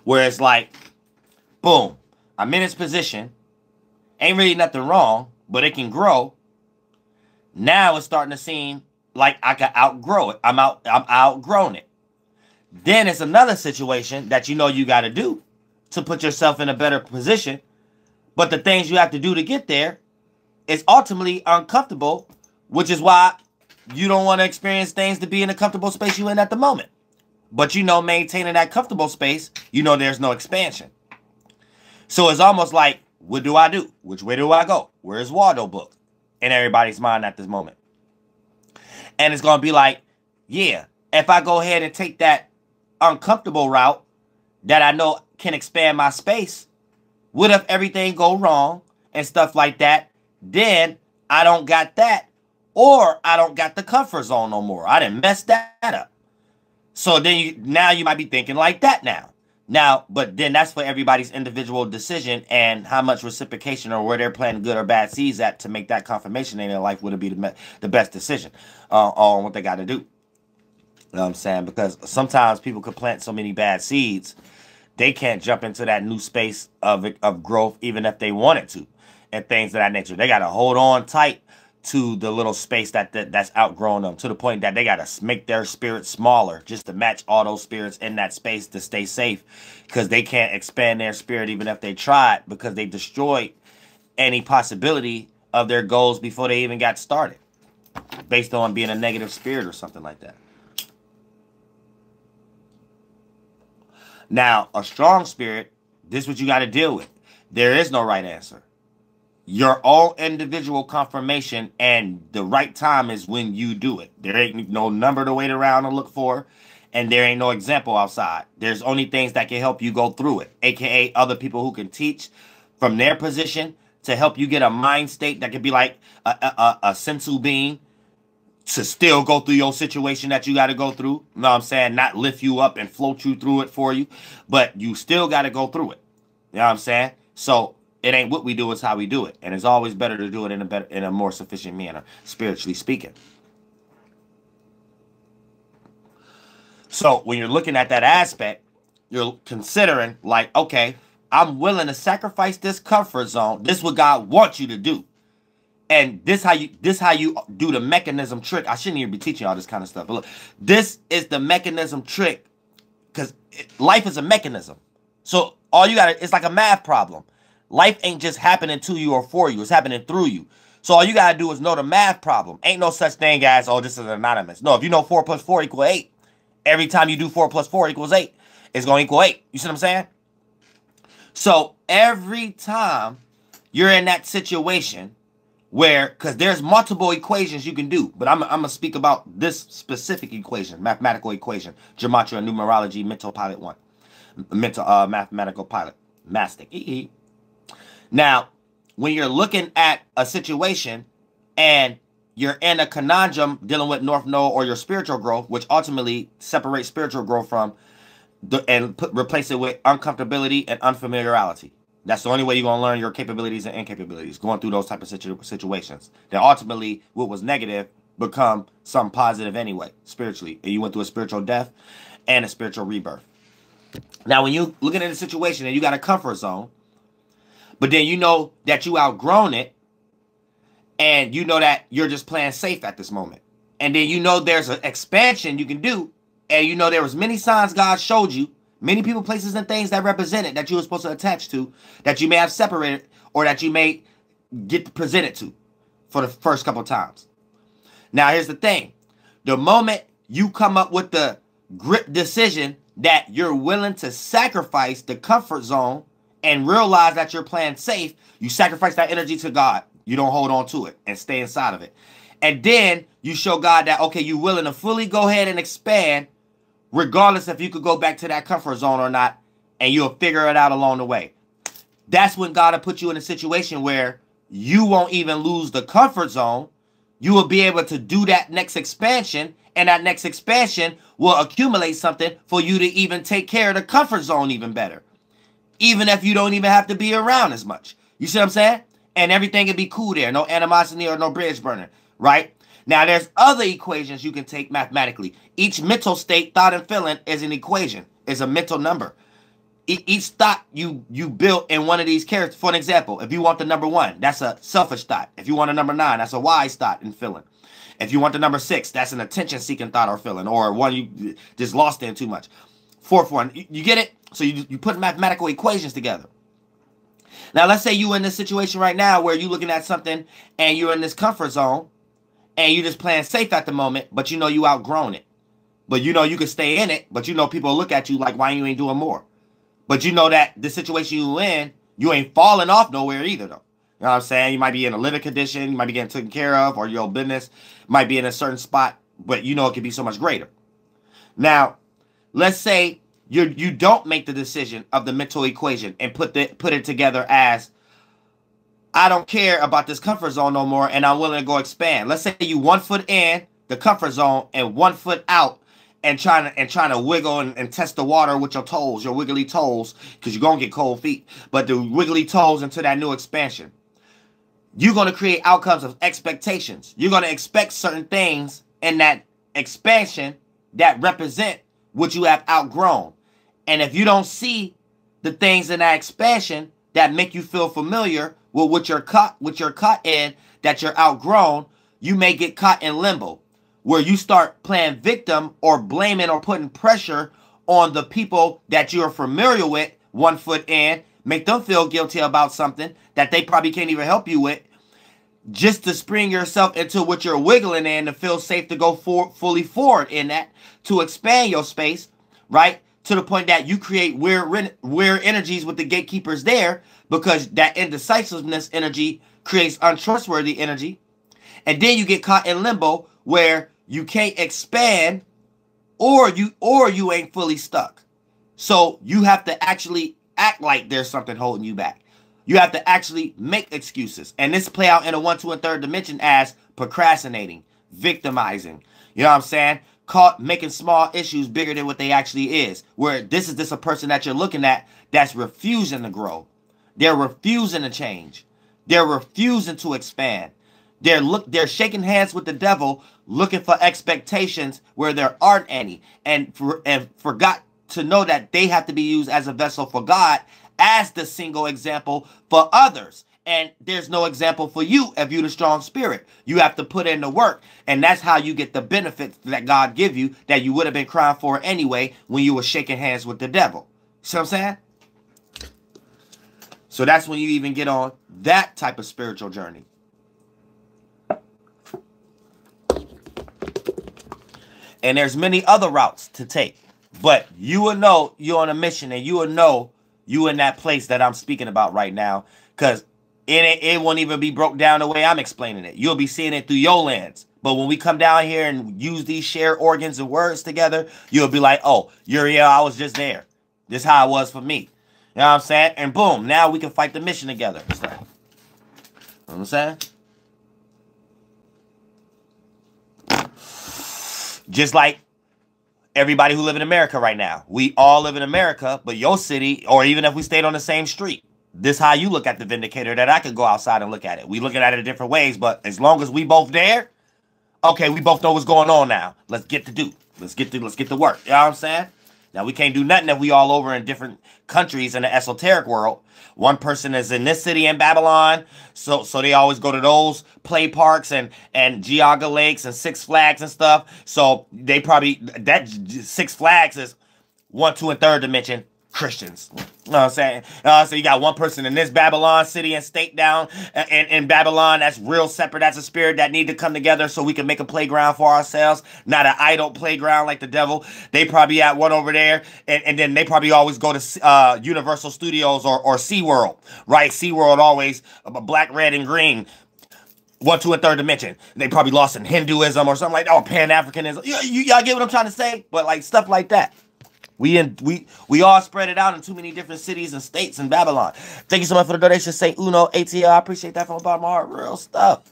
where it's like, boom, I'm in this position, ain't really nothing wrong, but it can grow. Now it's starting to seem like I can outgrow it. I'm outgrown it. Then it's another situation that you got to do to put yourself in a better position. But the things you have to do to get there is ultimately uncomfortable, which is why you don't want to experience things to be in a comfortable space you're in at the moment. But maintaining that comfortable space, there's no expansion. So it's almost like, what do I do? Which way do I go? Where's Waldo book in everybody's mind at this moment? And it's going to be like, yeah, if I go ahead and take that uncomfortable route that I know can expand my space, what if everything go wrong and stuff like that? Then I don't got that, or I don't got the comfort zone no more. I didn't mess that up. So then now you might be thinking like that now. But then that's for everybody's individual decision and how much reciprocation or where they're planting good or bad seeds at to make that confirmation in their life would it be the best decision on what they got to do. You know what I'm saying? Because sometimes people could plant so many bad seeds, they can't jump into that new space of growth even if they wanted to and things of that nature. They got to hold on tight to the little space that's outgrown them, to the point that they got to make their spirit smaller just to match all those spirits in that space to stay safe, because they can't expand their spirit even if they tried, because they destroyed any possibility of their goals before they even got started based on being a negative spirit or something like that. Now, a strong spirit, this is what you got to deal with. There is no right answer. Your own individual confirmation and the right time is when you do it. There ain't no number to wait around to look for, and there ain't no example outside. There's only things that can help you go through it, aka other people who can teach from their position to help you get a mind state that could be like a sensu being to still go through your situation that you got to go through. You know what I'm saying? Not lift you up and float you through it for you, but you still got to go through it. You know what I'm saying? So it ain't what we do, it's how we do it. And it's always better to do it in a more sufficient manner, spiritually speaking. So when you're looking at that aspect, you're considering like, okay, I'm willing to sacrifice this comfort zone. This is what God wants you to do. And this how you do the mechanism trick. I shouldn't even be teaching all this kind of stuff. But look, this is the mechanism trick, because life is a mechanism. So all you got, it's like a math problem. Life ain't just happening to you or for you. It's happening through you. So all you got to do is know the math problem. Ain't no such thing as, oh, this is anonymous. No, if you know 4 plus 4 equal 8, every time you do 4 plus 4 equals 8, it's going to equal 8. You see what I'm saying? So every time you're in that situation where, because there's multiple equations you can do, but I'm going to speak about this specific equation, mathematical equation, gematria, numerology, mental pilot 1, mathematical pilot, mastic. Now, when you're looking at a situation and you're in a conundrum dealing with North Node or your spiritual growth, which ultimately separates spiritual growth from replace it with uncomfortability and unfamiliarity. That's the only way you're going to learn your capabilities and incapabilities, going through those type of situations. Then ultimately, what was negative become something positive anyway, spiritually. And you went through a spiritual death and a spiritual rebirth. Now, when you looking at a situation and you got a comfort zone, but then you know that you outgrown it, and you know that you're just playing safe at this moment. And then you know there's an expansion you can do, and you know there was many signs God showed you, many people, places, and things that represented that you were supposed to attach to, that you may have separated or that you may get presented to for the first couple of times. Now, here's the thing. The moment you come up with the grip decision that you're willing to sacrifice the comfort zone and realize that you're playing safe, you sacrifice that energy to God. You don't hold on to it and stay inside of it. And then you show God that, okay, you're willing to fully go ahead and expand, regardless if you could go back to that comfort zone or not, and you'll figure it out along the way. That's when God will put you in a situation where you won't even lose the comfort zone. You will be able to do that next expansion, and that next expansion will accumulate something for you to even take care of the comfort zone even better. Even if you don't even have to be around as much. You see what I'm saying? And everything can be cool there. No animosity or no bridge burning. Right? Now, there's other equations you can take mathematically. Each mental state, thought, and feeling is an equation. It's a mental number. each thought you built in one of these characters. For an example, if you want the number 1, that's a selfish thought. If you want a number 9, that's a wise thought and feeling. If you want the number 6, that's an attention-seeking thought or feeling, or one you just lost in too much. Fourth one, you get it? So you put mathematical equations together. Now, let's say you in this situation right now where you're looking at something and you're in this comfort zone and you're just playing safe at the moment, but you know you outgrown it. But you know you can stay in it, but you know people look at you like, why you ain't doing more? But you know that the situation you in, you ain't falling off nowhere either, though. You know what I'm saying? You might be in a living condition, you might be getting taken care of, or your business might be in a certain spot, but you know it could be so much greater. Now, let's say you don't make the decision of the mental equation and put it together as, I don't care about this comfort zone no more, and I'm willing to go expand. Let's say you 1 foot in the comfort zone and 1 foot out, and trying to wiggle and test the water with your toes, your wiggly toes, because you're going to get cold feet. But the wiggly toes into that new expansion. You're going to create outcomes of expectations. You're going to expect certain things in that expansion that represent what you have outgrown. And if you don't see the things in that expansion that make you feel familiar with what you're caught in, that you're outgrown, you may get caught in limbo, where you start playing victim or blaming or putting pressure on the people that you're familiar with 1 foot in, make them feel guilty about something that they probably can't even help you with, just to spring yourself into what you're wiggling in to feel safe to go fully forward in that, to expand your space, right? To the point that you create weird energies with the gatekeepers there, because that indecisiveness energy creates untrustworthy energy. And then you get caught in limbo where you can't expand, or you ain't fully stuck. So you have to actually act like there's something holding you back. You have to actually make excuses. And this play out in a 1, 2, and 3rd dimension as procrastinating, victimizing. You know what I'm saying? Making small issues bigger than what they actually is. Where this is a person that you're looking at that's refusing to grow. They're refusing to change. They're refusing to expand. They're shaking hands with the devil, looking for expectations where there aren't any, and forgot to know that they have to be used as a vessel for God, as the single example for others. And there's no example for you if you're the strong spirit. You have to put in the work, and that's how you get the benefits that God give you that you would have been crying for anyway when you were shaking hands with the devil. See what I'm saying? So that's when you even get on that type of spiritual journey. And there's many other routes to take. But you will know you're on a mission, and you will know you in that place that I'm speaking about right now. Because it won't even be broke down the way I'm explaining it. You'll be seeing it through your lens. But when we come down here and use these shared organs and words together, you'll be like, oh, Uriel, I was just there. This is how it was for me. You know what I'm saying? And boom, now we can fight the mission together. You know what I'm saying? Just like everybody who live in America right now. We all live in America, but your city, or even if we stayed on the same street, this how you look at the Vindicator, that I could go outside and look at it. We looking at it in different ways, but as long as we both there, okay, we both know what's going on now. Let's get to work. You know what I'm saying? Now, we can't do nothing if we all over in different countries in the esoteric world. One person is in this city in Babylon, so they always go to those play parks and Geauga Lakes and Six Flags and stuff. So they probably, that Six Flags is 1, 2, and 3rd dimension Christians. You know what I'm saying? So you got one person in this Babylon city and state down in Babylon that's real separate. That's a spirit that need to come together so we can make a playground for ourselves, not an idle playground like the devil. They probably at one over there, and then they probably always go to Universal Studios or SeaWorld, right? SeaWorld always black, red, and green. 1, 2, and 3rd dimension. They probably lost in Hinduism or something like that, or Pan-Africanism. Y'all get what I'm trying to say? But like stuff like that. We all spread it out in too many different cities and states in Babylon. Thank you so much for the donation. Say Uno ATL. I appreciate that from the bottom of my heart. Real stuff.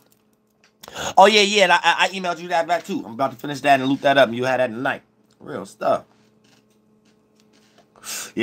Oh yeah, and I emailed you that back too. I'm about to finish that and loop that up, and you had that tonight. Real stuff. Yeah.